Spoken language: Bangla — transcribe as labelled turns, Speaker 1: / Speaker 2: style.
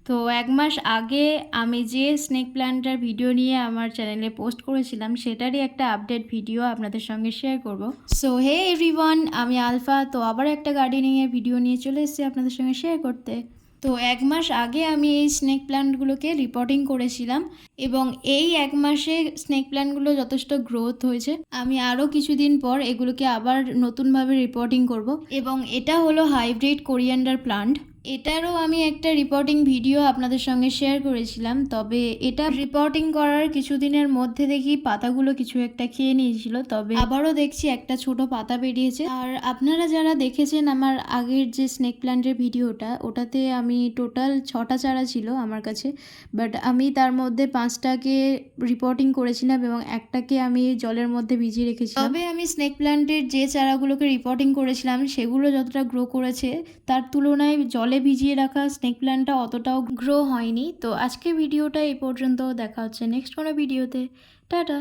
Speaker 1: তো ১ মাস আগে আমি যে স্নেক প্ল্যান্টটার ভিডিও নিয়ে আমার চ্যানেলে পোস্ট করেছিলাম সেটারই একটা আপডেট ভিডিও আপনাদের সঙ্গে শেয়ার করব। সো হে এভরিওয়ান, আমি আলফা। তো আবার একটা গার্ডেনিংয়ের ভিডিও নিয়ে চলে এসেছি আপনাদের সঙ্গে শেয়ার করতে। তো ১ মাস আগে আমি এই স্নেক প্ল্যান্টগুলোকে রিপোর্টিং করেছিলাম এবং এই ১ মাসে স্নেক প্ল্যান্টগুলো যথেষ্ট গ্রোথ হয়েছে। আমি আরও কিছুদিন পর এগুলোকে আবার নতুনভাবে রিপোর্টিং করব এবং এটা হলো হাইব্রিড কোরিয়ান্ডার প্লান্ট। এটারও আমি একটা রিপোর্টিং ভিডিও আপনাদের সঙ্গে শেয়ার করেছিলাম, তবে এটা রিপোর্টিং করার কিছুদিনের মধ্যে দেখি পাতাগুলো কিছু একটা খেয়ে নিয়েছিল, তবে আবারও দেখছি একটা ছোট পাতা বেরিয়েছে। আর আপনারা যারা দেখেছেন আমার আগের যে স্নেক প্ল্যান্টের ভিডিওটা, ওটাতে আমি টোটাল 6টা চারা ছিল আমার কাছে, বাট আমি তার মধ্যে 5টাকে রিপোর্টিং করেছিলাম এবং একটাকে আমি জলের মধ্যে ভিজিয়ে রেখেছিলাম। তবে আমি স্নেক প্ল্যান্টের যে চারাগুলোকে রিপোর্টিং করেছিলাম সেগুলো যতটা গ্রো করেছে তার তুলনায় জলে ভিজিয়ে রাখা স্নেক প্ল্যান্টটা অতটাও গ্রো হয়নি। তো আজকে ভিডিওটা এই পর্যন্ত, দেখা হচ্ছে নেক্সট কোনো ভিডিওতে। টাটা।